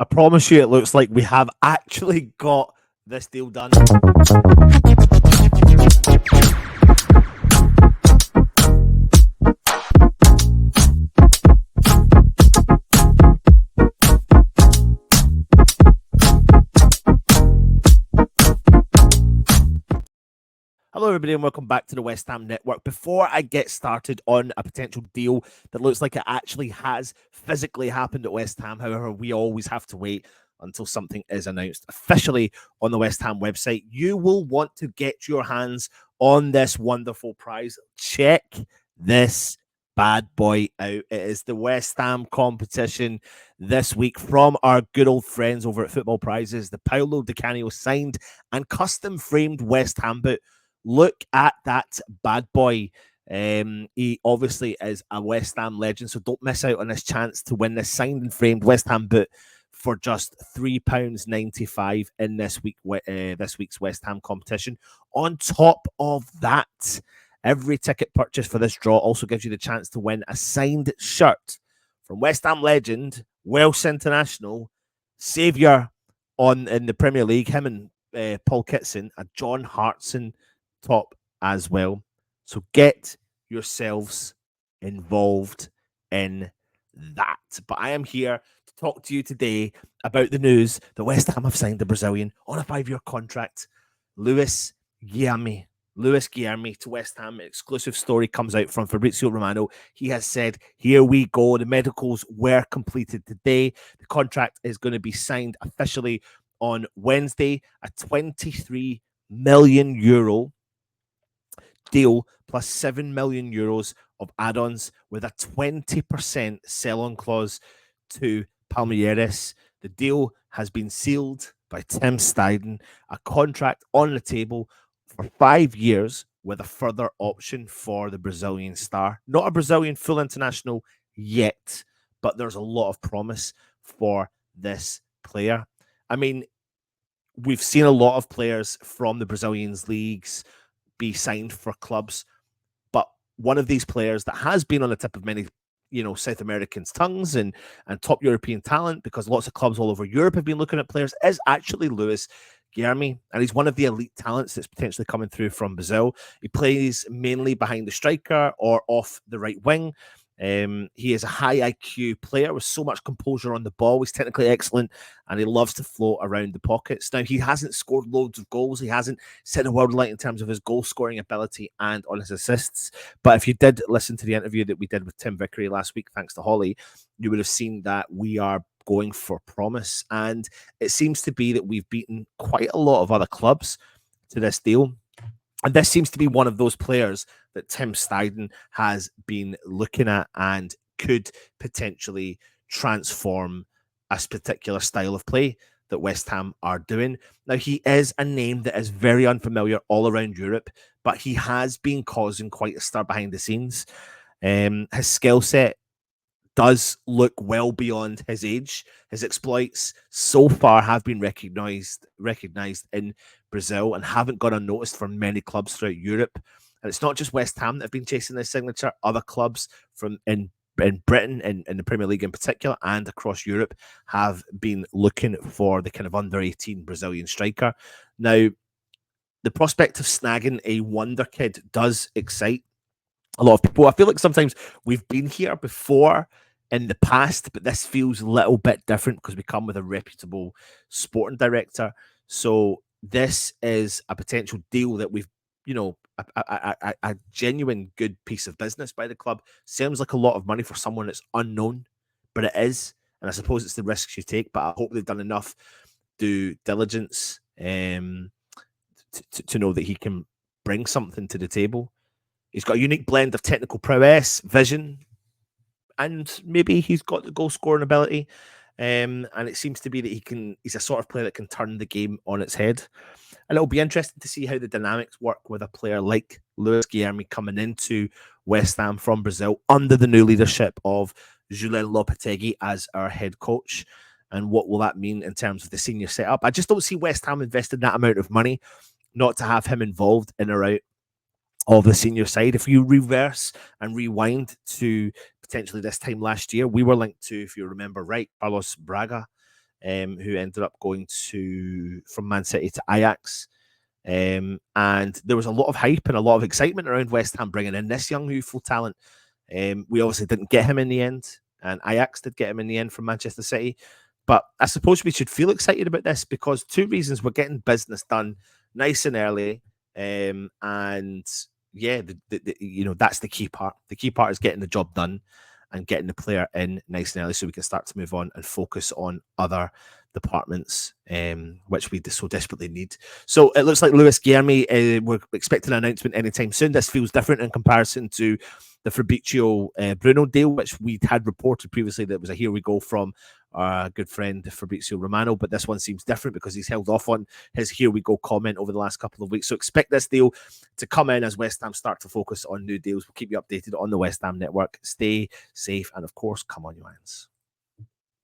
I promise you, it looks like we have actually got this deal done. Hello, everybody, and welcome back to the West Ham Network. Before I get started on a potential deal that looks like it actually has physically happened at West Ham, however, we always have to wait until something is announced officially on the West Ham website. You will want to get your hands on this wonderful prize. Check this bad boy out. It is the West Ham competition this week from our good old friends over at Football Prizes. The Paolo Di Canio signed and custom framed West Ham boot. Look at that bad boy. He obviously is a West Ham legend, so don't miss out on this chance to win this signed and framed West Ham boot for just £3.95 in this week's West Ham competition. On top of that, every ticket purchase for this draw also gives you the chance to win a signed shirt from West Ham legend, Welsh international, saviour in the Premier League, him and Paul Kitson, a John Hartson top as well. So get yourselves involved in that. But I am here to talk to you today about the news that West Ham have signed the Brazilian on a 5-year contract, 𝙃𝙀𝙍𝙀 to West Ham. An exclusive story comes out from Fabrizio Romano. He has said, here we go. The medicals were completed today. The contract is going to be signed officially on Wednesday. A €23 million deal plus €7 million of add-ons with a 20% sell-on clause to Palmeiras. The deal has been sealed by Tim Steidten, a contract on the table for 5 years with a further option for the Brazilian star. Not a Brazilian full international yet, but there's a lot of promise for this player. I mean, we've seen a lot of players from the Brazilian leagues be signed for clubs, but one of these players that has been on the tip of many, South Americans' tongues and top European talent, because lots of clubs all over Europe have been looking at players, is actually Guilherme, and he's one of the elite talents that's potentially coming through from Brazil. He plays mainly behind the striker or off the right wing. He is a high IQ player with so much composure on the ball. He's technically excellent, and he loves to float around the pockets. Now, he hasn't scored loads of goals. He hasn't set a world light in terms of his goal-scoring ability and on his assists. But if you did listen to the interview that we did with Tim Vickery last week, thanks to Holly, you would have seen that we are going for promise. And it seems to be that we've beaten quite a lot of other clubs to this deal. And this seems to be one of those players that Tim Steidten has been looking at and could potentially transform a particular style of play that West Ham are doing. Now, he is a name that is very unfamiliar all around Europe, but he has been causing quite a stir behind the scenes. His skill set does look well beyond his age. His exploits so far have been recognized in Brazil and haven't gone unnoticed for many clubs throughout Europe. And it's not just West Ham that have been chasing this signature. Other clubs in Britain, in the Premier League in particular, and across Europe, have been looking for the kind of under-18 Brazilian striker. Now, the prospect of snagging a wonder kid does excite a lot of people. I feel like sometimes we've been here before in the past, but this feels a little bit different because we come with a reputable sporting director. So this is a potential deal that we've, a genuine good piece of business by the club. Seems like a lot of money for someone that's unknown, but it is. And I suppose it's the risks you take, but I hope they've done enough due diligence to know that he can bring something to the table. He's got a unique blend of technical prowess, vision, and maybe he's got the goal scoring ability. And it seems to be that he's a sort of player that can turn the game on its head. And it'll be interesting to see how the dynamics work with a player like 𝙃𝙀𝙍𝙀 coming into West Ham from Brazil under the new leadership of Guilherme Lopetegui as our head coach. And what will that mean in terms of the senior setup? I just don't see West Ham investing that amount of money not to have him involved in or out of the senior side. If you reverse and rewind to potentially this time last year, we were linked to, if you remember right, Carlos Braga who ended up going from Man City to Ajax. And there was a lot of hype and a lot of excitement around West Ham bringing in this young, youthful talent. We obviously didn't get him in the end, and Ajax did get him in the end from Manchester City. But I suppose we should feel excited about this because two reasons: we're getting business done nice and early, and yeah, that's the key part. The key part is getting the job done and getting the player in nice and early, so we can start to move on and focus on other departments, which we so desperately need. So it looks like Guilherme, we're expecting an announcement anytime soon. This feels different in comparison to the Fabrizio Bruno deal, which we had reported previously that was a here we go from our good friend Fabrizio Romano, but this one seems different because he's held off on his here we go comment over the last couple of weeks. So expect this deal to come in as West Ham start to focus on new deals. We'll keep you updated on the West Ham network. Stay safe and, of course, come on, you hands.